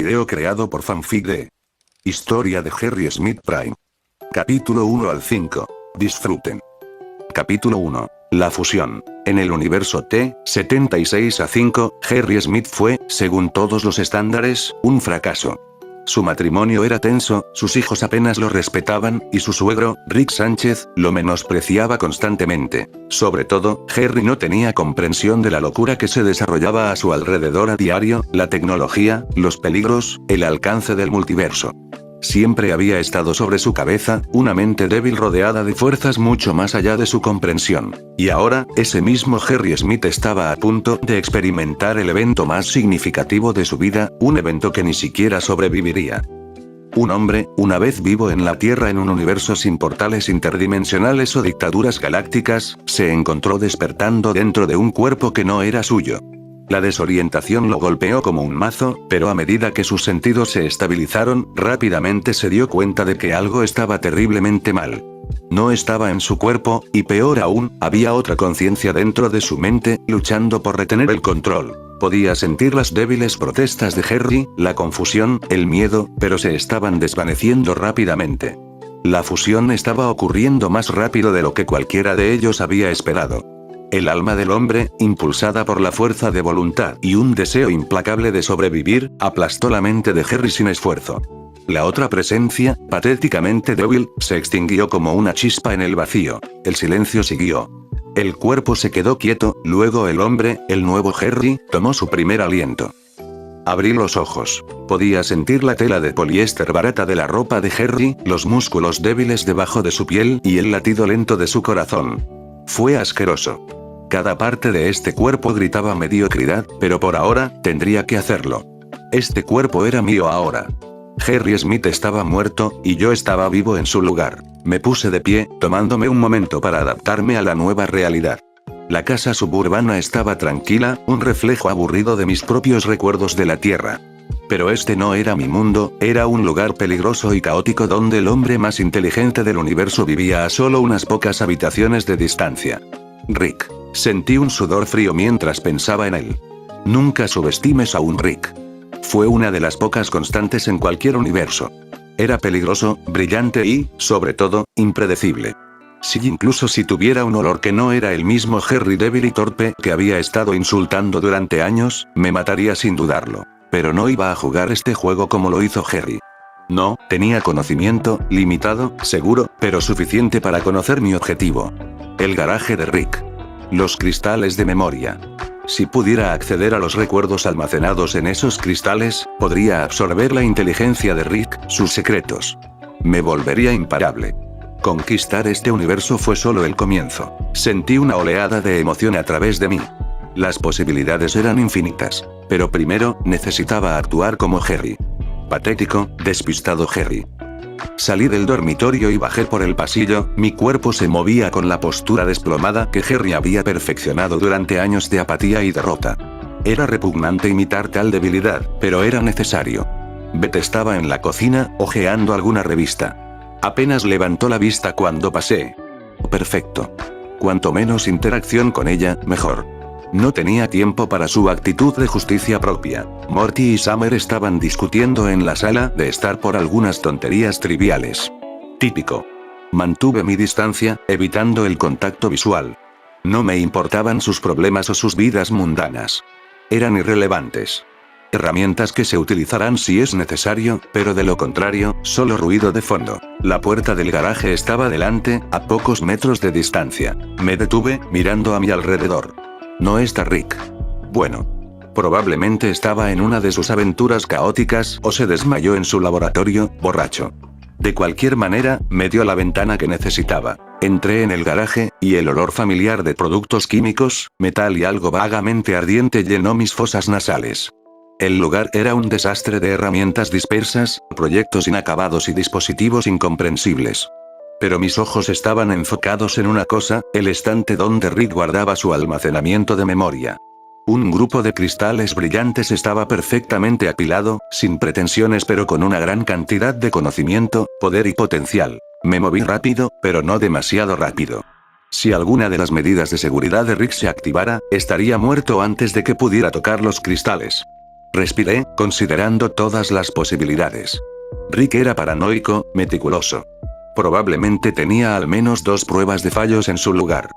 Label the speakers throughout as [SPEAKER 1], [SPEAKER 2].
[SPEAKER 1] video creado por Fanfic de Historia de Harry Smith Prime. Capítulo 1 al 5. Disfruten. Capítulo 1. La fusión. En el universo T-76A5, Harry Smith fue, según todos los estándares, un fracaso. Su matrimonio era tenso, sus hijos apenas lo respetaban, y su suegro, Rick Sánchez, lo menospreciaba constantemente. Sobre todo, Harry no tenía comprensión de la locura que se desarrollaba a su alrededor a diario, la tecnología, los peligros, el alcance del multiverso. Siempre había estado sobre su cabeza, una mente débil rodeada de fuerzas mucho más allá de su comprensión. Y ahora, ese mismo Harry Smith estaba a punto de experimentar el evento más significativo de su vida, un evento que ni siquiera sobreviviría. Un hombre, una vez vivo en la Tierra en un universo sin portales interdimensionales o dictaduras galácticas, se encontró despertando dentro de un cuerpo que no era suyo. La desorientación lo golpeó como un mazo, pero a medida que sus sentidos se estabilizaron, rápidamente se dio cuenta de que algo estaba terriblemente mal. No estaba en su cuerpo, y peor aún, había otra conciencia dentro de su mente, luchando por retener el control. Podía sentir las débiles protestas de Harry, la confusión, el miedo, pero se estaban desvaneciendo rápidamente. La fusión estaba ocurriendo más rápido de lo que cualquiera de ellos había esperado. El alma del hombre, impulsada por la fuerza de voluntad y un deseo implacable de sobrevivir, aplastó la mente de Harry sin esfuerzo. La otra presencia, patéticamente débil, se extinguió como una chispa en el vacío. El silencio siguió. El cuerpo se quedó quieto, luego el hombre, el nuevo Harry, tomó su primer aliento. Abrí los ojos. Podía sentir la tela de poliéster barata de la ropa de Harry, los músculos débiles debajo de su piel y el latido lento de su corazón. Fue asqueroso. Cada parte de este cuerpo gritaba mediocridad, pero por ahora, tendría que hacerlo. Este cuerpo era mío ahora. Harry Smith estaba muerto, y yo estaba vivo en su lugar. Me puse de pie, tomándome un momento para adaptarme a la nueva realidad. La casa suburbana estaba tranquila, un reflejo aburrido de mis propios recuerdos de la Tierra. Pero este no era mi mundo, era un lugar peligroso y caótico donde el hombre más inteligente del universo vivía a solo unas pocas habitaciones de distancia. Rick. Sentí un sudor frío mientras pensaba en él. Nunca subestimes a un Rick. Fue una de las pocas constantes en cualquier universo. Era peligroso, brillante y, sobre todo, impredecible. Incluso si tuviera un olor que no era el mismo Harry débil y torpe que había estado insultando durante años, me mataría sin dudarlo. Pero no iba a jugar este juego como lo hizo Harry. No, tenía conocimiento, limitado, seguro, pero suficiente para conocer mi objetivo. El garaje de Rick. Los cristales de memoria. Si pudiera acceder a los recuerdos almacenados en esos cristales, podría absorber la inteligencia de Rick, sus secretos. Me volvería imparable. Conquistar este universo fue solo el comienzo. Sentí una oleada de emoción a través de mí. Las posibilidades eran infinitas. Pero primero, necesitaba actuar como Harry. Patético, despistado Harry. Salí del dormitorio y bajé por el pasillo, mi cuerpo se movía con la postura desplomada que Harry había perfeccionado durante años de apatía y derrota. Era repugnante imitar tal debilidad, pero era necesario. Beth estaba en la cocina, hojeando alguna revista. Apenas levantó la vista cuando pasé. Perfecto. Cuanto menos interacción con ella, mejor. No tenía tiempo para su actitud de justicia propia. Morty y Summer estaban discutiendo en la sala de estar por algunas tonterías triviales. Típico. Mantuve mi distancia, evitando el contacto visual. No me importaban sus problemas o sus vidas mundanas. Eran irrelevantes. Herramientas que se utilizarán si es necesario, pero de lo contrario, solo ruido de fondo. La puerta del garaje estaba delante, a pocos metros de distancia. Me detuve, mirando a mi alrededor. No está Rick. Bueno. Probablemente estaba en una de sus aventuras caóticas o se desmayó en su laboratorio, borracho. De cualquier manera, me dio la ventana que necesitaba. Entré en el garaje, y el olor familiar de productos químicos, metal y algo vagamente ardiente llenó mis fosas nasales. El lugar era un desastre de herramientas dispersas, proyectos inacabados y dispositivos incomprensibles. Pero mis ojos estaban enfocados en una cosa, el estante donde Rick guardaba su almacenamiento de memoria. Un grupo de cristales brillantes estaba perfectamente apilado, sin pretensiones pero con una gran cantidad de conocimiento, poder y potencial. Me moví rápido, pero no demasiado rápido. Si alguna de las medidas de seguridad de Rick se activara, estaría muerto antes de que pudiera tocar los cristales. Respiré, considerando todas las posibilidades. Rick era paranoico, meticuloso. Probablemente tenía al menos 2 pruebas de fallos en su lugar.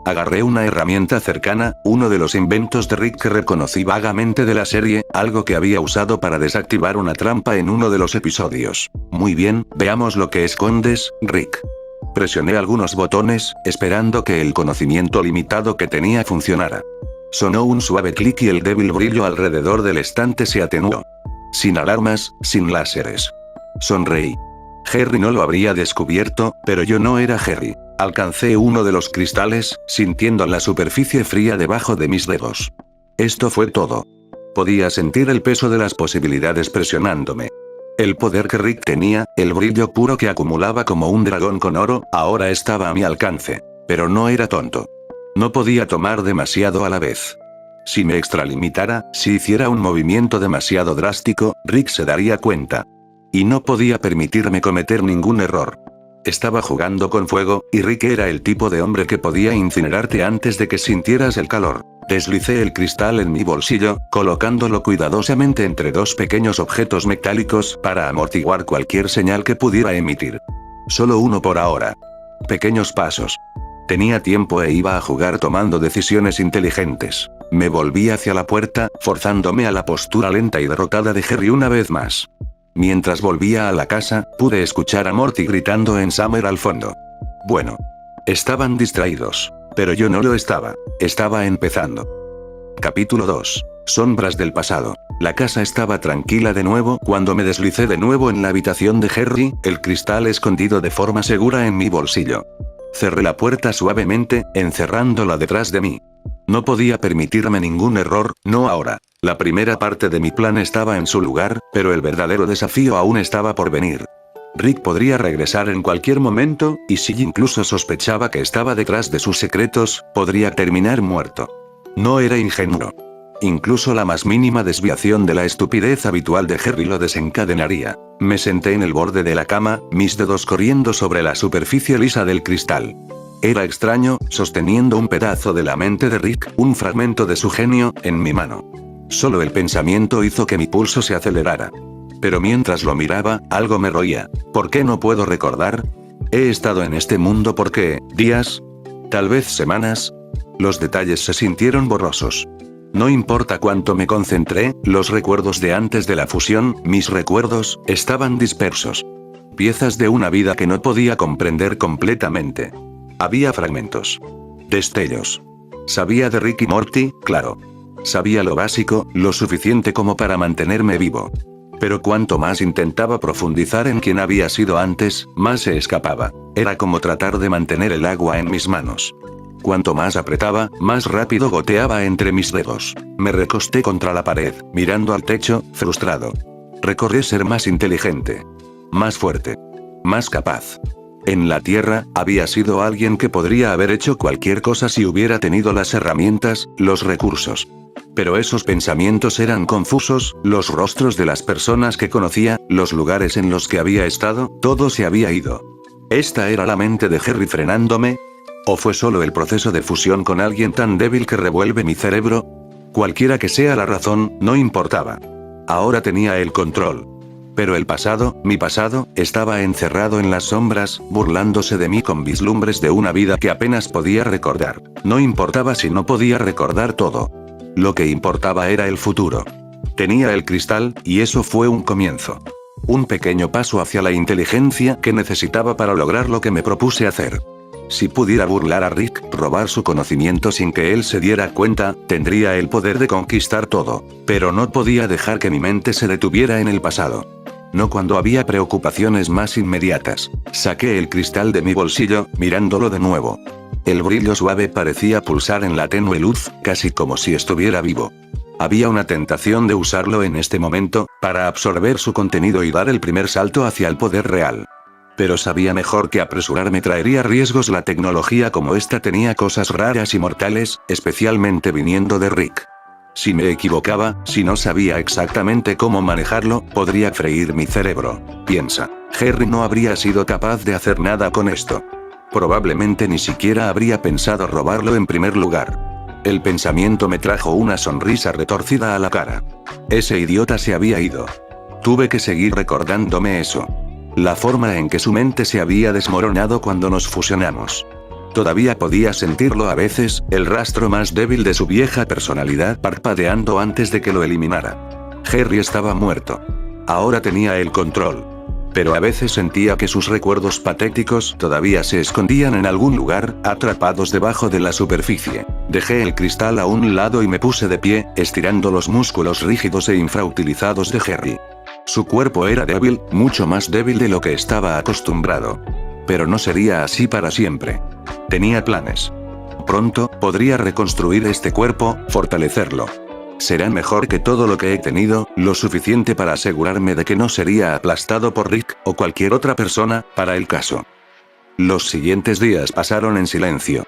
[SPEAKER 1] Agarré una herramienta cercana, uno de los inventos de Rick que reconocí vagamente de la serie, algo que había usado para desactivar una trampa en uno de los episodios. Muy bien, veamos lo que escondes, Rick. Presioné algunos botones, esperando que el conocimiento limitado que tenía funcionara. Sonó un suave clic y el débil brillo alrededor del estante se atenuó. Sin alarmas, sin láseres. Sonreí. Harry no lo habría descubierto, pero yo no era Harry. Alcancé uno de los cristales, sintiendo la superficie fría debajo de mis dedos. Esto fue todo. Podía sentir el peso de las posibilidades presionándome. El poder que Rick tenía, el brillo puro que acumulaba como un dragón con oro, ahora estaba a mi alcance. Pero no era tonto. No podía tomar demasiado a la vez. Si me extralimitara, si hiciera un movimiento demasiado drástico, Rick se daría cuenta. Y no podía permitirme cometer ningún error. Estaba jugando con fuego, y Rick era el tipo de hombre que podía incinerarte antes de que sintieras el calor. Deslicé el cristal en mi bolsillo, colocándolo cuidadosamente entre 2 pequeños objetos metálicos para amortiguar cualquier señal que pudiera emitir. Solo uno por ahora. Pequeños pasos. Tenía tiempo e iba a jugar tomando decisiones inteligentes. Me volví hacia la puerta, forzándome a la postura lenta y derrotada de Harry una vez más. Mientras volvía a la casa, pude escuchar a Morty gritando en Summer al fondo. Bueno. Estaban distraídos. Pero yo no lo estaba. Estaba empezando. Capítulo 2. Sombras del pasado. La casa estaba tranquila de nuevo cuando me deslicé de nuevo en la habitación de Harry, el cristal escondido de forma segura en mi bolsillo. Cerré la puerta suavemente, encerrándola detrás de mí. No podía permitirme ningún error, no ahora. La primera parte de mi plan estaba en su lugar, pero el verdadero desafío aún estaba por venir. Rick podría regresar en cualquier momento, y si incluso sospechaba que estaba detrás de sus secretos, podría terminar muerto. No era ingenuo. Incluso la más mínima desviación de la estupidez habitual de Harry lo desencadenaría. Me senté en el borde de la cama, mis dedos corriendo sobre la superficie lisa del cristal. Era extraño, sosteniendo un pedazo de la mente de Rick, un fragmento de su genio, en mi mano. Solo el pensamiento hizo que mi pulso se acelerara. Pero mientras lo miraba, algo me roía. ¿Por qué no puedo recordar? He estado en este mundo por ¿qué? ¿Días? ¿Tal vez semanas? Los detalles se sintieron borrosos. No importa cuánto me concentré, los recuerdos de antes de la fusión, mis recuerdos, estaban dispersos. Piezas de una vida que no podía comprender completamente. Había fragmentos. Destellos. Sabía de Rick y Morty, claro. Sabía lo básico, lo suficiente como para mantenerme vivo. Pero cuanto más intentaba profundizar en quién había sido antes, más se escapaba. Era como tratar de mantener el agua en mis manos. Cuanto más apretaba, más rápido goteaba entre mis dedos. Me recosté contra la pared, mirando al techo, frustrado. Recordé ser más inteligente. Más fuerte. Más capaz. En la Tierra, había sido alguien que podría haber hecho cualquier cosa si hubiera tenido las herramientas, los recursos. Pero esos pensamientos eran confusos, los rostros de las personas que conocía, los lugares en los que había estado, todo se había ido. ¿Esta era la mente de Harry frenándome? ¿O fue solo el proceso de fusión con alguien tan débil que revuelve mi cerebro? Cualquiera que sea la razón, no importaba. Ahora tenía el control. Pero el pasado, mi pasado, estaba encerrado en las sombras, burlándose de mí con vislumbres de una vida que apenas podía recordar. No importaba si no podía recordar todo. Lo que importaba era el futuro. Tenía el cristal, y eso fue un comienzo. Un pequeño paso hacia la inteligencia que necesitaba para lograr lo que me propuse hacer. Si pudiera burlar a Rick, robar su conocimiento sin que él se diera cuenta, tendría el poder de conquistar todo. Pero no podía dejar que mi mente se detuviera en el pasado. No cuando había preocupaciones más inmediatas. Saqué el cristal de mi bolsillo, mirándolo de nuevo. El brillo suave parecía pulsar en la tenue luz, casi como si estuviera vivo. Había una tentación de usarlo en este momento, para absorber su contenido y dar el primer salto hacia el poder real. Pero sabía mejor que apresurarme traería riesgos. La tecnología como esta tenía cosas raras y mortales, especialmente viniendo de Rick. Si me equivocaba, si no sabía exactamente cómo manejarlo, podría freír mi cerebro. Piensa, Harry no habría sido capaz de hacer nada con esto. Probablemente ni siquiera habría pensado robarlo en primer lugar. El pensamiento me trajo una sonrisa retorcida a la cara. Ese idiota se había ido. Tuve que seguir recordándome eso. La forma en que su mente se había desmoronado cuando nos fusionamos. Todavía podía sentirlo a veces, el rastro más débil de su vieja personalidad parpadeando antes de que lo eliminara. Harry estaba muerto. Ahora tenía el control. Pero a veces sentía que sus recuerdos patéticos todavía se escondían en algún lugar, atrapados debajo de la superficie. Dejé el cristal a un lado y me puse de pie, estirando los músculos rígidos e infrautilizados de Harry. Su cuerpo era débil, mucho más débil de lo que estaba acostumbrado. Pero no sería así para siempre. Tenía planes. Pronto, podría reconstruir este cuerpo, fortalecerlo. Será mejor que todo lo que he tenido, lo suficiente para asegurarme de que no sería aplastado por Rick, o cualquier otra persona, para el caso. Los siguientes días pasaron en silencio.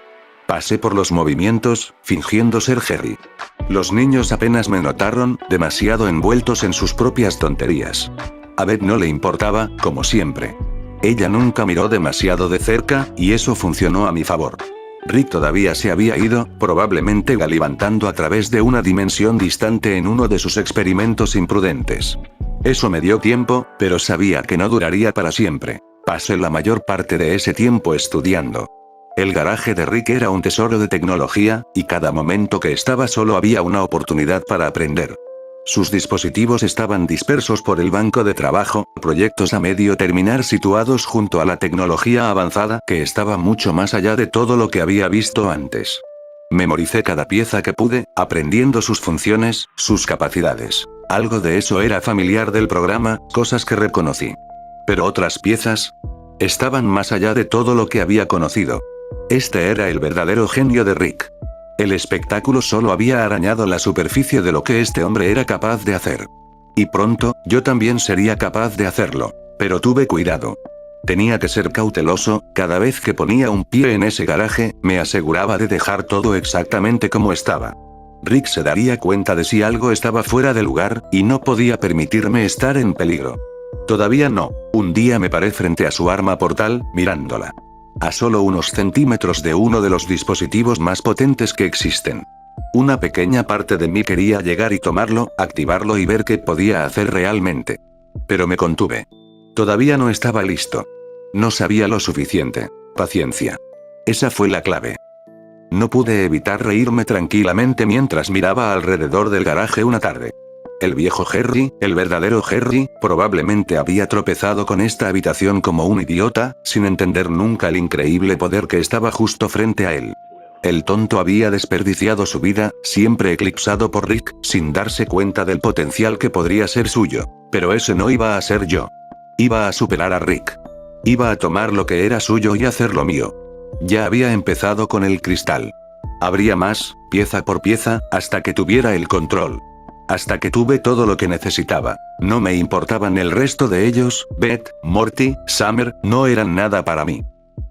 [SPEAKER 1] Pasé por los movimientos, fingiendo ser Harry. Los niños apenas me notaron, demasiado envueltos en sus propias tonterías. A Beth no le importaba, como siempre. Ella nunca miró demasiado de cerca, y eso funcionó a mi favor. Rick todavía se había ido, probablemente galivantando a través de una dimensión distante en uno de sus experimentos imprudentes. Eso me dio tiempo, pero sabía que no duraría para siempre. Pasé la mayor parte de ese tiempo estudiando. El garaje de Rick era un tesoro de tecnología, y cada momento que estaba solo había una oportunidad para aprender. Sus dispositivos estaban dispersos por el banco de trabajo, proyectos a medio terminar situados junto a la tecnología avanzada que estaba mucho más allá de todo lo que había visto antes. Memoricé cada pieza que pude, aprendiendo sus funciones, sus capacidades. Algo de eso era familiar del programa, cosas que reconocí. Pero otras piezas estaban más allá de todo lo que había conocido. Este era el verdadero genio de Rick. El espectáculo solo había arañado la superficie de lo que este hombre era capaz de hacer. Y pronto, yo también sería capaz de hacerlo. Pero tuve cuidado. Tenía que ser cauteloso, cada vez que ponía un pie en ese garaje, me aseguraba de dejar todo exactamente como estaba. Rick se daría cuenta de si algo estaba fuera de lugar, y no podía permitirme estar en peligro. Todavía no. Un día me paré frente a su arma portal, mirándola. A solo unos centímetros de uno de los dispositivos más potentes que existen. Una pequeña parte de mí quería llegar y tomarlo, activarlo y ver qué podía hacer realmente. Pero me contuve. Todavía no estaba listo. No sabía lo suficiente. Paciencia. Esa fue la clave. No pude evitar reírme tranquilamente mientras miraba alrededor del garaje una tarde. El viejo Harry, el verdadero Harry, probablemente había tropezado con esta habitación como un idiota, sin entender nunca el increíble poder que estaba justo frente a él. El tonto había desperdiciado su vida, siempre eclipsado por Rick, sin darse cuenta del potencial que podría ser suyo. Pero ese no iba a ser yo. Iba a superar a Rick. Iba a tomar lo que era suyo y hacerlo mío. Ya había empezado con el cristal. Habría más, pieza por pieza, hasta que tuviera el control. Hasta que tuve todo lo que necesitaba. No me importaban el resto de ellos, Beth, Morty, Summer, no eran nada para mí.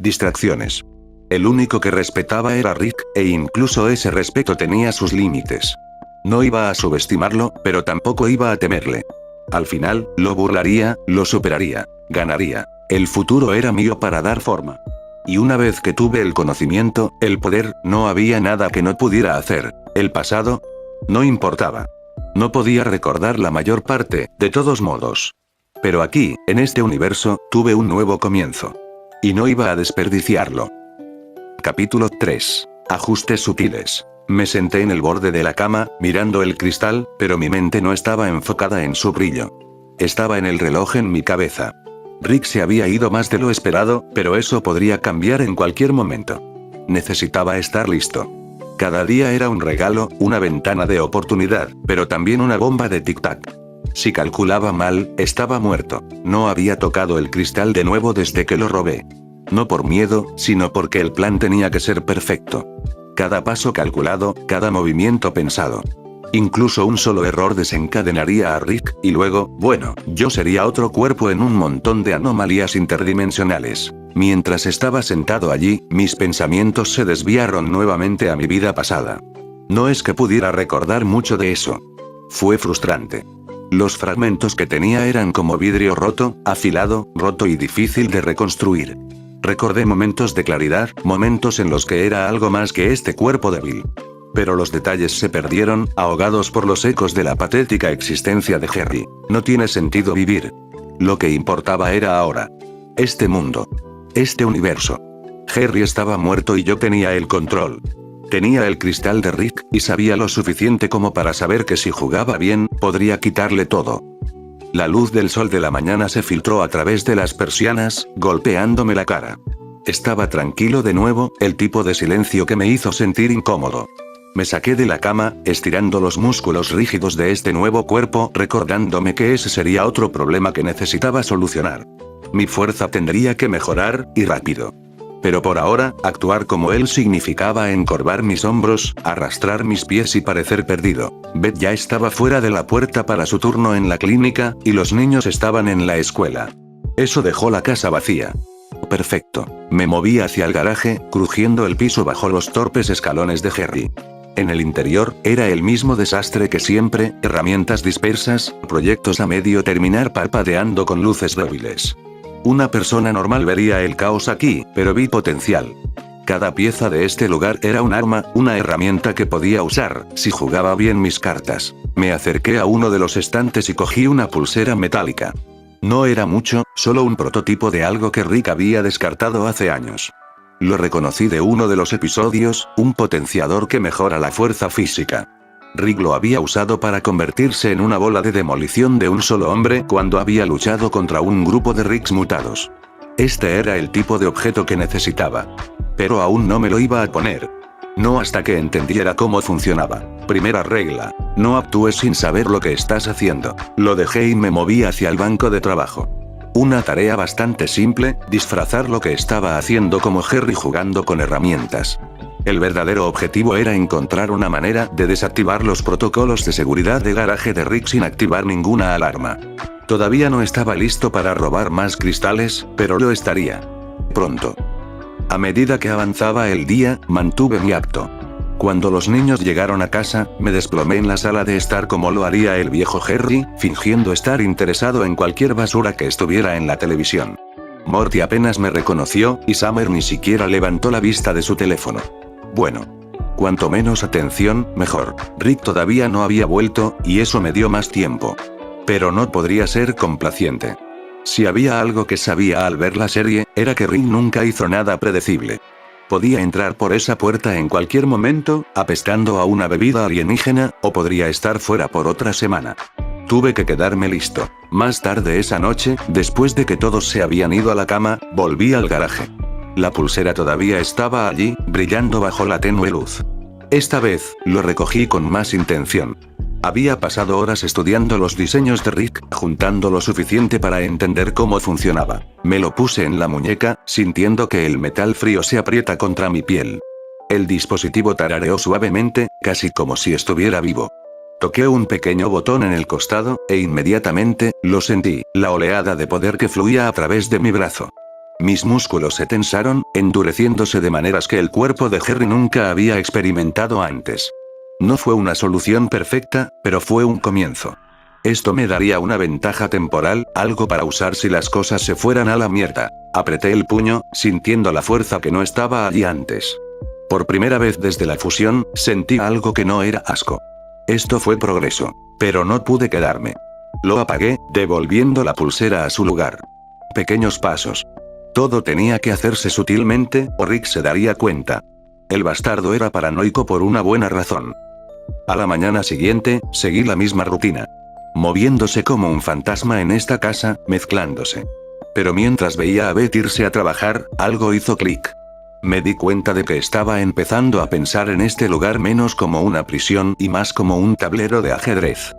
[SPEAKER 1] Distracciones. El único que respetaba era Rick, e incluso ese respeto tenía sus límites. No iba a subestimarlo, pero tampoco iba a temerle. Al final, lo burlaría, lo superaría, ganaría. El futuro era mío para dar forma. Y una vez que tuve el conocimiento, el poder, no había nada que no pudiera hacer. El pasado no importaba. No podía recordar la mayor parte, de todos modos. Pero aquí, en este universo, tuve un nuevo comienzo. Y no iba a desperdiciarlo. Capítulo 3. Ajustes sutiles. Me senté en el borde de la cama, mirando el cristal, pero mi mente no estaba enfocada en su brillo. Estaba en el reloj en mi cabeza. Rick se había ido más de lo esperado, pero eso podría cambiar en cualquier momento. Necesitaba estar listo. Cada día era un regalo, una ventana de oportunidad, pero también una bomba de tic-tac. Si calculaba mal, estaba muerto. No había tocado el cristal de nuevo desde que lo robé. No por miedo, sino porque el plan tenía que ser perfecto. Cada paso calculado, cada movimiento pensado. Incluso un solo error desencadenaría a Rick, y luego, bueno, yo sería otro cuerpo en un montón de anomalías interdimensionales. Mientras estaba sentado allí, mis pensamientos se desviaron nuevamente a mi vida pasada. No es que pudiera recordar mucho de eso. Fue frustrante. Los fragmentos que tenía eran como vidrio roto, afilado, roto y difícil de reconstruir. Recordé momentos de claridad, momentos en los que era algo más que este cuerpo débil. Pero los detalles se perdieron, ahogados por los ecos de la patética existencia de Harry. No tiene sentido vivir. Lo que importaba era ahora. Este mundo. Este universo. Harry estaba muerto y yo tenía el control. Tenía el cristal de Rick, y sabía lo suficiente como para saber que si jugaba bien, podría quitarle todo. La luz del sol de la mañana se filtró a través de las persianas, golpeándome la cara. Estaba tranquilo de nuevo, el tipo de silencio que me hizo sentir incómodo. Me saqué de la cama, estirando los músculos rígidos de este nuevo cuerpo, recordándome que ese sería otro problema que necesitaba solucionar. Mi fuerza tendría que mejorar, y rápido. Pero por ahora, actuar como él significaba encorvar mis hombros, arrastrar mis pies y parecer perdido. Beth ya estaba fuera de la puerta para su turno en la clínica, y los niños estaban en la escuela. Eso dejó la casa vacía. Perfecto. Me moví hacia el garaje, crujiendo el piso bajo los torpes escalones de Harry. En el interior, era el mismo desastre que siempre, herramientas dispersas, proyectos a medio terminar parpadeando con luces débiles. Una persona normal vería el caos aquí, pero vi potencial. Cada pieza de este lugar era un arma, una herramienta que podía usar, si jugaba bien mis cartas. Me acerqué a uno de los estantes y cogí una pulsera metálica. No era mucho, solo un prototipo de algo que Rick había descartado hace años. Lo reconocí de uno de los episodios, un potenciador que mejora la fuerza física. Rick lo había usado para convertirse en una bola de demolición de un solo hombre cuando había luchado contra un grupo de Ricks mutados. Este era el tipo de objeto que necesitaba. Pero aún no me lo iba a poner. No hasta que entendiera cómo funcionaba. Primera regla: no actúes sin saber lo que estás haciendo. Lo dejé y me moví hacia el banco de trabajo. Una tarea bastante simple, disfrazar lo que estaba haciendo como Harry jugando con herramientas. El verdadero objetivo era encontrar una manera de desactivar los protocolos de seguridad de garaje de Rick sin activar ninguna alarma. Todavía no estaba listo para robar más cristales, pero lo estaría. Pronto. A medida que avanzaba el día, mantuve mi acto. Cuando los niños llegaron a casa, me desplomé en la sala de estar como lo haría el viejo Harry, fingiendo estar interesado en cualquier basura que estuviera en la televisión. Morty apenas me reconoció, y Summer ni siquiera levantó la vista de su teléfono. Bueno. Cuanto menos atención, mejor. Rick todavía no había vuelto, y eso me dio más tiempo. Pero no podría ser complaciente. Si había algo que sabía al ver la serie, era que Rick nunca hizo nada predecible. Podía entrar por esa puerta en cualquier momento, apestando a una bebida alienígena, o podría estar fuera por otra semana. Tuve que quedarme listo. Más tarde esa noche, después de que todos se habían ido a la cama, volví al garaje. La pulsera todavía estaba allí, brillando bajo la tenue luz. Esta vez, lo recogí con más intención. Había pasado horas estudiando los diseños de Rick, juntando lo suficiente para entender cómo funcionaba. Me lo puse en la muñeca, sintiendo que el metal frío se aprieta contra mi piel. El dispositivo tarareó suavemente, casi como si estuviera vivo. Toqué un pequeño botón en el costado, e inmediatamente, lo sentí, la oleada de poder que fluía a través de mi brazo. Mis músculos se tensaron, endureciéndose de maneras que el cuerpo de Harry nunca había experimentado antes. No fue una solución perfecta, pero fue un comienzo. Esto me daría una ventaja temporal, algo para usar si las cosas se fueran a la mierda. Apreté el puño, sintiendo la fuerza que no estaba allí antes. Por primera vez desde la fusión, sentí algo que no era asco. Esto fue progreso. Pero no pude quedarme. Lo apagué, devolviendo la pulsera a su lugar. Pequeños pasos. Todo tenía que hacerse sutilmente, o Rick se daría cuenta. El bastardo era paranoico por una buena razón. A la mañana siguiente, seguí la misma rutina. Moviéndose como un fantasma en esta casa, mezclándose. Pero mientras veía a Beth irse a trabajar, algo hizo clic. Me di cuenta de que estaba empezando a pensar en este lugar menos como una prisión y más como un tablero de ajedrez.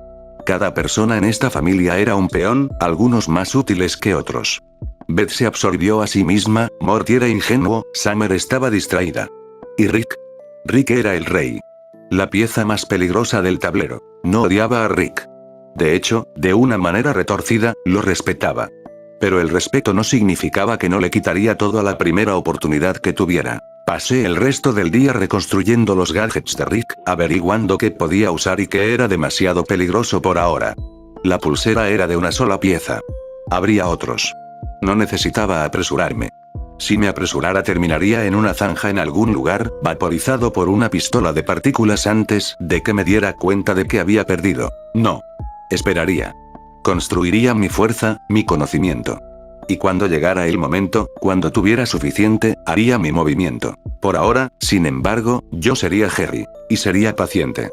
[SPEAKER 1] Cada persona en esta familia era un peón, algunos más útiles que otros. Beth se absorbió a sí misma, Morty era ingenuo, Summer estaba distraída. ¿Y Rick? Rick era el rey. La pieza más peligrosa del tablero. No odiaba a Rick. De hecho, de una manera retorcida, lo respetaba. Pero el respeto no significaba que no le quitaría todo a la primera oportunidad que tuviera. Pasé el resto del día reconstruyendo los gadgets de Rick, averiguando qué podía usar y qué era demasiado peligroso por ahora. La pulsera era de una sola pieza. Habría otros. No necesitaba apresurarme. Si me apresurara terminaría en una zanja en algún lugar, vaporizado por una pistola de partículas antes de que me diera cuenta de que había perdido. No. Esperaría. Construiría mi fuerza, mi conocimiento. Y cuando llegara el momento, cuando tuviera suficiente, haría mi movimiento. Por ahora, sin embargo, yo sería Harry. Y sería paciente.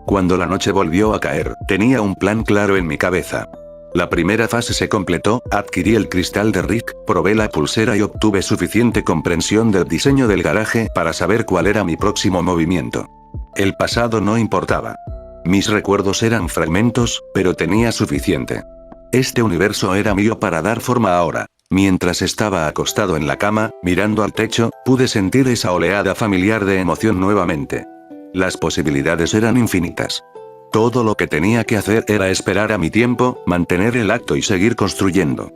[SPEAKER 1] Cuando la noche volvió a caer, tenía un plan claro en mi cabeza. La primera fase se completó, adquirí el cristal de Rick, probé la pulsera y obtuve suficiente comprensión del diseño del garaje para saber cuál era mi próximo movimiento. El pasado no importaba. Mis recuerdos eran fragmentos, pero tenía suficiente. Este universo era mío para dar forma ahora. Mientras estaba acostado en la cama, mirando al techo, pude sentir esa oleada familiar de emoción nuevamente. Las posibilidades eran infinitas. Todo lo que tenía que hacer era esperar a mi tiempo, mantener el acto y seguir construyendo.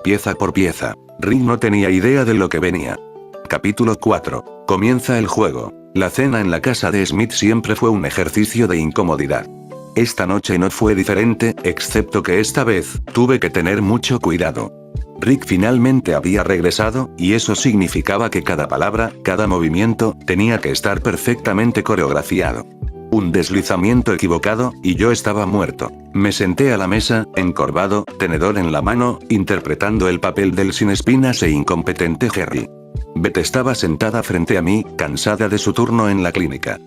[SPEAKER 1] Pieza por pieza. Rick no tenía idea de lo que venía. Capítulo 4. Comienza el juego. La cena en la casa de Smith siempre fue un ejercicio de incomodidad. Esta noche no fue diferente, excepto que esta vez, tuve que tener mucho cuidado. Rick finalmente había regresado, y eso significaba que cada palabra, cada movimiento, tenía que estar perfectamente coreografiado. Un deslizamiento equivocado, y yo estaba muerto. Me senté a la mesa, encorvado, tenedor en la mano, interpretando el papel del sin espinas e incompetente Harry. Beth estaba sentada frente a mí, cansada de su turno en la clínica.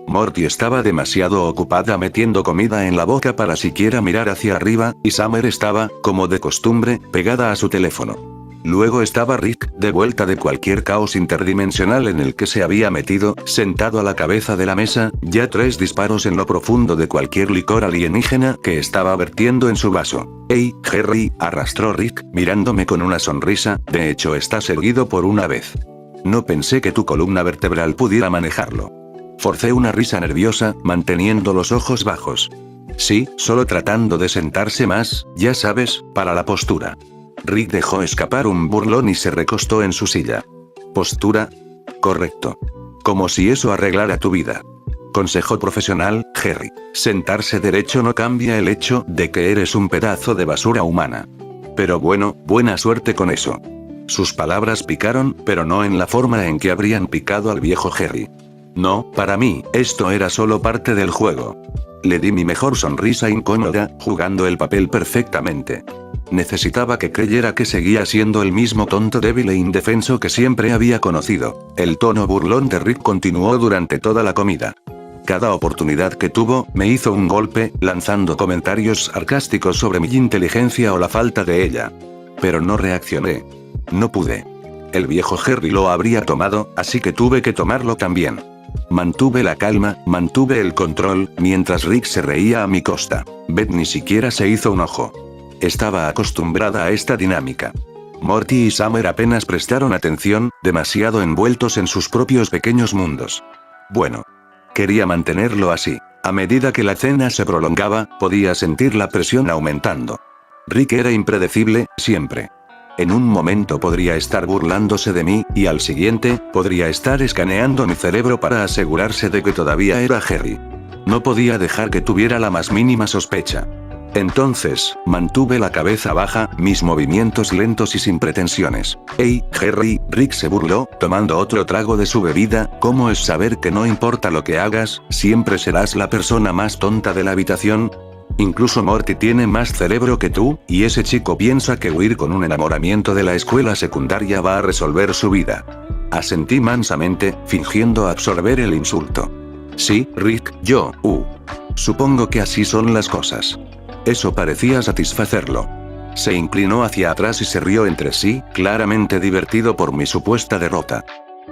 [SPEAKER 1] Morty estaba demasiado ocupada metiendo comida en la boca para siquiera mirar hacia arriba, y Summer estaba, como de costumbre, pegada a su teléfono. Luego estaba Rick, de vuelta de cualquier caos interdimensional en el que se había metido, sentado a la cabeza de la mesa, ya 3 disparos en lo profundo de cualquier licor alienígena que estaba vertiendo en su vaso. «Hey, Harry», arrastró Rick, mirándome con una sonrisa, «de hecho estás erguido por una vez. No pensé que tu columna vertebral pudiera manejarlo». Forcé una risa nerviosa, manteniendo los ojos bajos. Sí, solo tratando de sentarse más, ya sabes, para la postura. Rick dejó escapar un burlón y se recostó en su silla. ¿Postura? Correcto. Como si eso arreglara tu vida. Consejo profesional, Harry. Sentarse derecho no cambia el hecho de que eres un pedazo de basura humana. Pero bueno, buena suerte con eso. Sus palabras picaron, pero no en la forma en que habrían picado al viejo Harry. No, para mí, esto era solo parte del juego. Le di mi mejor sonrisa incómoda, jugando el papel perfectamente. Necesitaba que creyera que seguía siendo el mismo tonto débil e indefenso que siempre había conocido. El tono burlón de Rick continuó durante toda la comida. Cada oportunidad que tuvo, me hizo un golpe, lanzando comentarios sarcásticos sobre mi inteligencia o la falta de ella. Pero no reaccioné. No pude. El viejo Harry lo habría tomado, así que tuve que tomarlo también. Mantuve la calma, mantuve el control, mientras Rick se reía a mi costa. Beth ni siquiera se hizo un ojo. Estaba acostumbrada a esta dinámica. Morty y Summer apenas prestaron atención, demasiado envueltos en sus propios pequeños mundos. Bueno. Quería mantenerlo así. A medida que la cena se prolongaba, podía sentir la presión aumentando. Rick era impredecible, siempre. En un momento podría estar burlándose de mí, y al siguiente, podría estar escaneando mi cerebro para asegurarse de que todavía era Harry. No podía dejar que tuviera la más mínima sospecha. Entonces, mantuve la cabeza baja, mis movimientos lentos y sin pretensiones. «Hey, Harry», Rick se burló, tomando otro trago de su bebida, «¿cómo es saber que no importa lo que hagas, siempre serás la persona más tonta de la habitación? Incluso Morty tiene más cerebro que tú, y ese chico piensa que huir con un enamoramiento de la escuela secundaria va a resolver su vida». Asentí mansamente, fingiendo absorber el insulto. «Sí, Rick, yo, supongo que así son las cosas». Eso parecía satisfacerlo. Se inclinó hacia atrás y se rió entre sí, claramente divertido por mi supuesta derrota.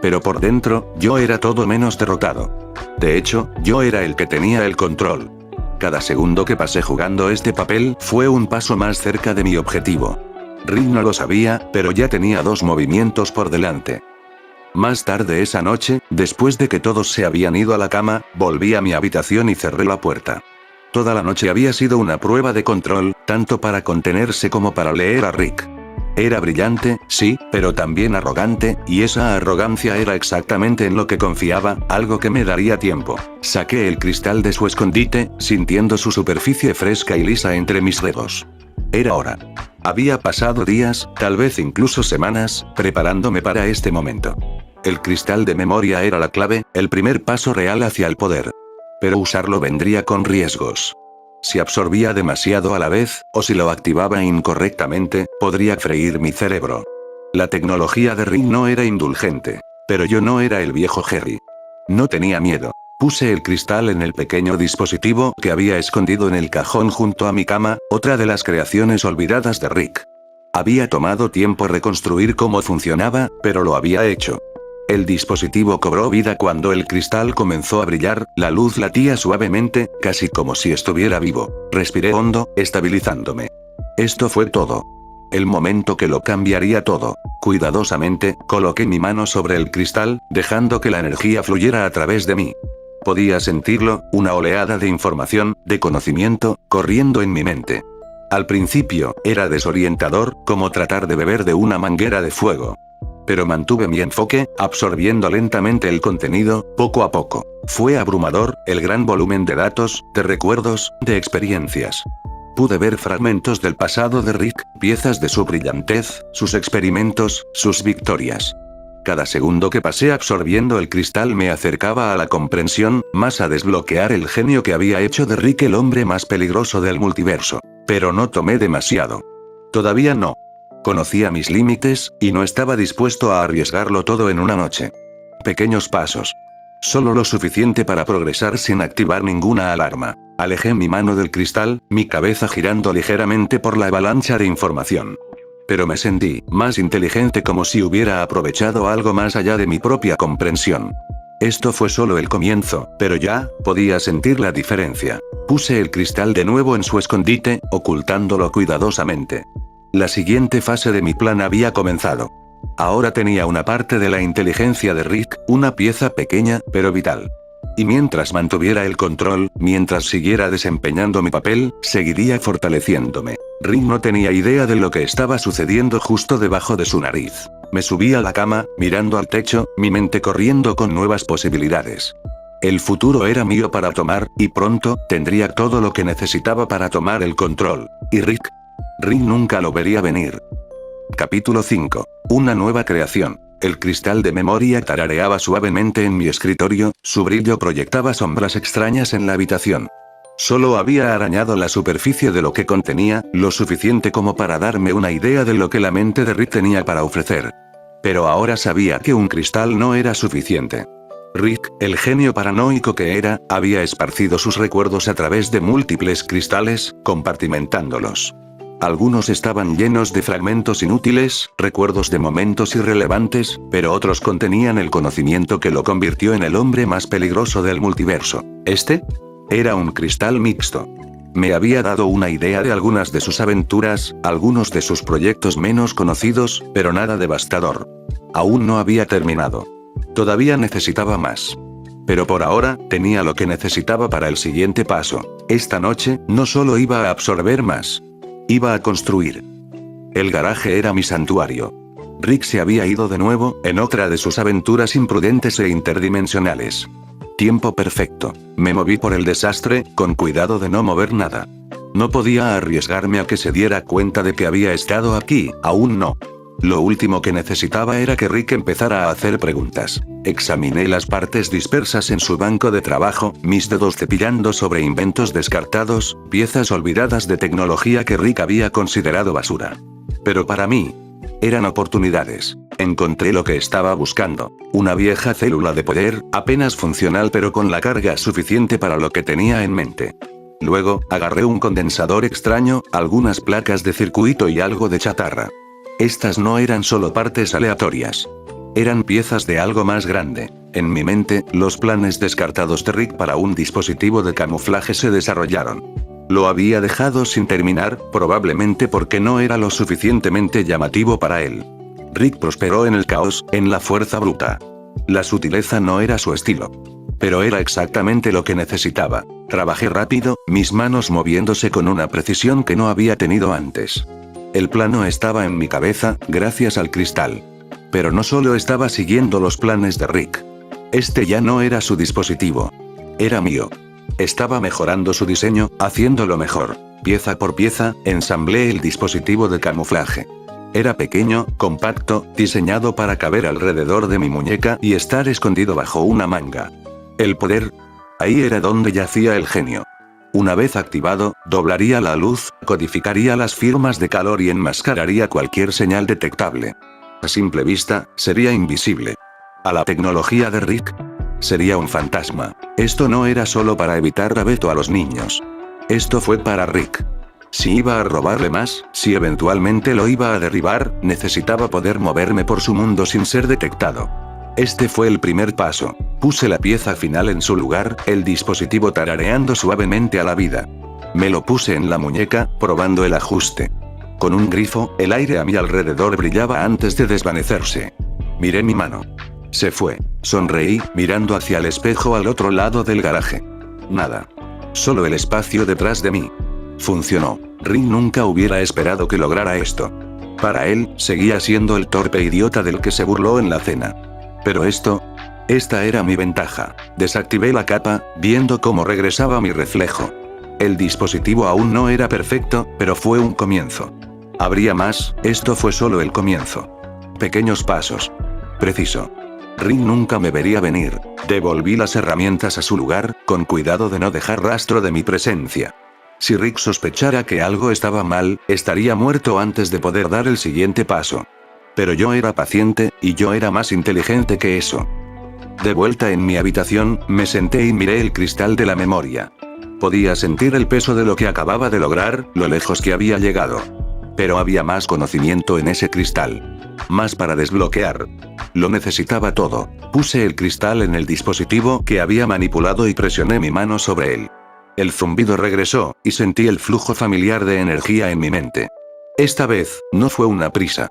[SPEAKER 1] Pero por dentro, yo era todo menos derrotado. De hecho, yo era el que tenía el control. Cada segundo que pasé jugando este papel fue un paso más cerca de mi objetivo. Rick no lo sabía, pero ya tenía 2 movimientos por delante. Más tarde esa noche, después de que todos se habían ido a la cama, volví a mi habitación y cerré la puerta. Toda la noche había sido una prueba de control, tanto para contenerse como para leer a Rick. Era brillante, sí, pero también arrogante, y esa arrogancia era exactamente en lo que confiaba, algo que me daría tiempo. Saqué el cristal de su escondite, sintiendo su superficie fresca y lisa entre mis dedos. Era hora. Había pasado días, tal vez incluso semanas, preparándome para este momento. El cristal de memoria era la clave, el primer paso real hacia el poder. Pero usarlo vendría con riesgos. Si absorbía demasiado a la vez, o si lo activaba incorrectamente, podría freír mi cerebro. La tecnología de Rick no era indulgente. Pero yo no era el viejo Harry. No tenía miedo. Puse el cristal en el pequeño dispositivo que había escondido en el cajón junto a mi cama, otra de las creaciones olvidadas de Rick. Había tomado tiempo reconstruir cómo funcionaba, pero lo había hecho. El dispositivo cobró vida cuando el cristal comenzó a brillar, la luz latía suavemente, casi como si estuviera vivo. Respiré hondo, estabilizándome. Esto fue todo. El momento que lo cambiaría todo. Cuidadosamente, coloqué mi mano sobre el cristal, dejando que la energía fluyera a través de mí. Podía sentirlo, una oleada de información, de conocimiento, corriendo en mi mente. Al principio, era desorientador, como tratar de beber de una manguera de fuego. Pero mantuve mi enfoque, absorbiendo lentamente el contenido, poco a poco. Fue abrumador, el gran volumen de datos, de recuerdos, de experiencias. Pude ver fragmentos del pasado de Rick, piezas de su brillantez, sus experimentos, sus victorias. Cada segundo que pasé absorbiendo el cristal me acercaba a la comprensión, más a desbloquear el genio que había hecho de Rick el hombre más peligroso del multiverso. Pero no tomé demasiado. Todavía no. Conocía mis límites, y no estaba dispuesto a arriesgarlo todo en una noche. Pequeños pasos. Solo lo suficiente para progresar sin activar ninguna alarma. Alejé mi mano del cristal, mi cabeza girando ligeramente por la avalancha de información. Pero me sentí más inteligente, como si hubiera aprovechado algo más allá de mi propia comprensión. Esto fue solo el comienzo, pero ya podía sentir la diferencia. Puse el cristal de nuevo en su escondite, ocultándolo cuidadosamente. La siguiente fase de mi plan había comenzado. Ahora tenía una parte de la inteligencia de Rick, una pieza pequeña, pero vital. Y mientras mantuviera el control, mientras siguiera desempeñando mi papel, seguiría fortaleciéndome. Rick no tenía idea de lo que estaba sucediendo justo debajo de su nariz. Me subí a la cama, mirando al techo, mi mente corriendo con nuevas posibilidades. El futuro era mío para tomar, y pronto, tendría todo lo que necesitaba para tomar el control. ¿Y Rick? Rick nunca lo vería venir. Capítulo 5. Una nueva creación. El cristal de memoria tarareaba suavemente en mi escritorio, su brillo proyectaba sombras extrañas en la habitación. Solo había arañado la superficie de lo que contenía, lo suficiente como para darme una idea de lo que la mente de Rick tenía para ofrecer. Pero ahora sabía que un cristal no era suficiente. Rick, el genio paranoico que era, había esparcido sus recuerdos a través de múltiples cristales, compartimentándolos. Algunos estaban llenos de fragmentos inútiles, recuerdos de momentos irrelevantes, pero otros contenían el conocimiento que lo convirtió en el hombre más peligroso del multiverso. Este era un cristal mixto. Me había dado una idea de algunas de sus aventuras, algunos de sus proyectos menos conocidos, pero nada devastador. Aún no había terminado. Todavía necesitaba más. Pero por ahora, tenía lo que necesitaba para el siguiente paso. Esta noche, no solo iba a absorber más. Iba a construir. El garaje era mi santuario. Rick se había ido de nuevo, en otra de sus aventuras imprudentes e interdimensionales. Tiempo perfecto. Me moví por el desastre, con cuidado de no mover nada. No podía arriesgarme a que se diera cuenta de que había estado aquí, aún no. Lo último que necesitaba era que Rick empezara a hacer preguntas. Examiné las partes dispersas en su banco de trabajo, mis dedos cepillando sobre inventos descartados, piezas olvidadas de tecnología que Rick había considerado basura. Pero para mí, eran oportunidades. Encontré lo que estaba buscando. Una vieja célula de poder, apenas funcional pero con la carga suficiente para lo que tenía en mente. Luego, agarré un condensador extraño, algunas placas de circuito y algo de chatarra. Estas no eran solo partes aleatorias. Eran piezas de algo más grande. En mi mente, los planes descartados de Rick para un dispositivo de camuflaje se desarrollaron. Lo había dejado sin terminar, probablemente porque no era lo suficientemente llamativo para él. Rick prosperó en el caos, en la fuerza bruta. La sutileza no era su estilo. Pero era exactamente lo que necesitaba. Trabajé rápido, mis manos moviéndose con una precisión que no había tenido antes. El plano estaba en mi cabeza, gracias al cristal. Pero no solo estaba siguiendo los planes de Rick. Este ya no era su dispositivo. Era mío. Estaba mejorando su diseño, haciéndolo mejor. Pieza por pieza, ensamblé el dispositivo de camuflaje. Era pequeño, compacto, diseñado para caber alrededor de mi muñeca y estar escondido bajo una manga. El poder. Ahí era donde yacía el genio. Una vez activado, doblaría la luz, codificaría las firmas de calor y enmascararía cualquier señal detectable. A simple vista, sería invisible. A la tecnología de Rick. Sería un fantasma. Esto no era solo para evitar rebeto a los niños. Esto fue para Rick. Si iba a robarle más, si eventualmente lo iba a derribar, necesitaba poder moverme por su mundo sin ser detectado. Este fue el primer paso. Puse la pieza final en su lugar, el dispositivo tarareando suavemente a la vida. Me lo puse en la muñeca, probando el ajuste. Con un grifo, el aire a mi alrededor brillaba antes de desvanecerse. Miré mi mano. Se fue. Sonreí, mirando hacia el espejo al otro lado del garaje. Nada. Solo el espacio detrás de mí. Funcionó. Rick nunca hubiera esperado que lograra esto. Para él, seguía siendo el torpe idiota del que se burló en la cena. Pero esta era mi ventaja. Desactivé la capa, viendo cómo regresaba mi reflejo. El dispositivo aún no era perfecto, pero fue un comienzo. Habría más, esto fue solo el comienzo. Pequeños pasos. Preciso. Rick nunca me vería venir. Devolví las herramientas a su lugar, con cuidado de no dejar rastro de mi presencia. Si Rick sospechara que algo estaba mal, estaría muerto antes de poder dar el siguiente paso. Pero yo era paciente, y yo era más inteligente que eso. De vuelta en mi habitación, me senté y miré el cristal de la memoria. Podía sentir el peso de lo que acababa de lograr, lo lejos que había llegado. Pero había más conocimiento en ese cristal. Más para desbloquear. Lo necesitaba todo. Puse el cristal en el dispositivo que había manipulado y presioné mi mano sobre él. El zumbido regresó, y sentí el flujo familiar de energía en mi mente. Esta vez, no fue una prisa.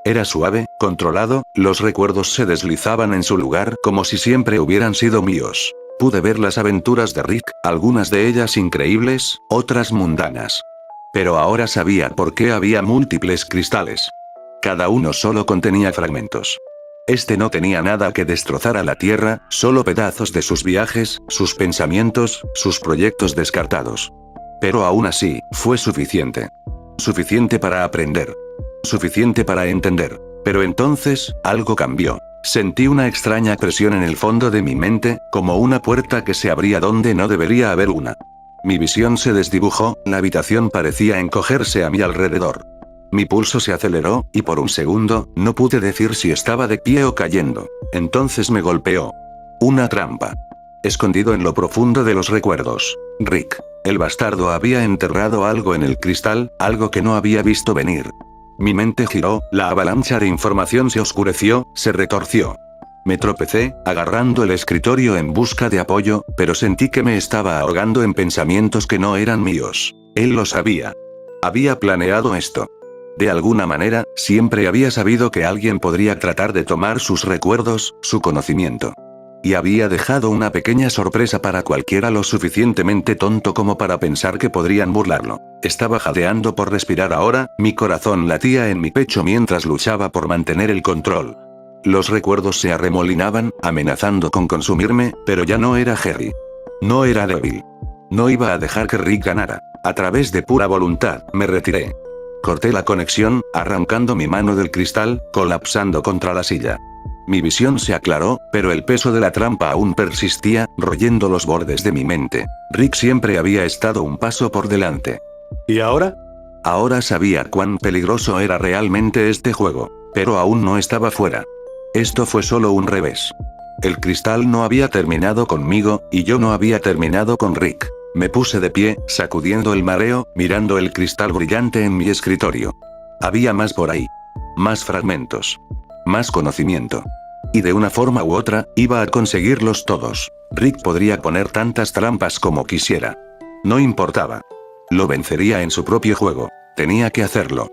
[SPEAKER 1] Era suave, controlado, los recuerdos se deslizaban en su lugar como si siempre hubieran sido míos. Pude ver las aventuras de Rick, algunas de ellas increíbles, otras mundanas. Pero ahora sabía por qué había múltiples cristales. Cada uno solo contenía fragmentos. Este no tenía nada que destrozar a la Tierra, solo pedazos de sus viajes, sus pensamientos, sus proyectos descartados. Pero aún así, fue suficiente. Suficiente para aprender. Suficiente para entender. Pero entonces, algo cambió. Sentí una extraña presión en el fondo de mi mente, como una puerta que se abría donde no debería haber una. Mi visión se desdibujó, la habitación parecía encogerse a mi alrededor. Mi pulso se aceleró, y por un segundo, no pude decir si estaba de pie o cayendo. Entonces me golpeó. Una trampa. Escondido en lo profundo de los recuerdos. Rick. El bastardo había enterrado algo en el cristal, algo que no había visto venir. Mi mente giró, la avalancha de información se oscureció, se retorció. Me tropecé, agarrando el escritorio en busca de apoyo, pero sentí que me estaba ahogando en pensamientos que no eran míos. Él lo sabía. Había planeado esto. De alguna manera, siempre había sabido que alguien podría tratar de tomar sus recuerdos, su conocimiento. Y había dejado una pequeña sorpresa para cualquiera lo suficientemente tonto como para pensar que podrían burlarlo. Estaba jadeando por respirar ahora, mi corazón latía en mi pecho mientras luchaba por mantener el control. Los recuerdos se arremolinaban, amenazando con consumirme, pero ya no era Jerry. No era débil. No iba a dejar que Rick ganara. A través de pura voluntad, me retiré. Corté la conexión, arrancando mi mano del cristal, colapsando contra la silla. Mi visión se aclaró, pero el peso de la trampa aún persistía, royendo los bordes de mi mente. Rick siempre había estado un paso por delante.
[SPEAKER 2] ¿Y ahora?
[SPEAKER 1] Ahora sabía cuán peligroso era realmente este juego, pero aún no estaba fuera. Esto fue solo un revés. El cristal no había terminado conmigo, y yo no había terminado con Rick. Me puse de pie, sacudiendo el mareo, mirando el cristal brillante en mi escritorio. Había más por ahí. Más fragmentos. Más conocimiento. Y de una forma u otra, iba a conseguirlos todos. Rick podría poner tantas trampas como quisiera. No importaba. Lo vencería en su propio juego. Tenía que hacerlo.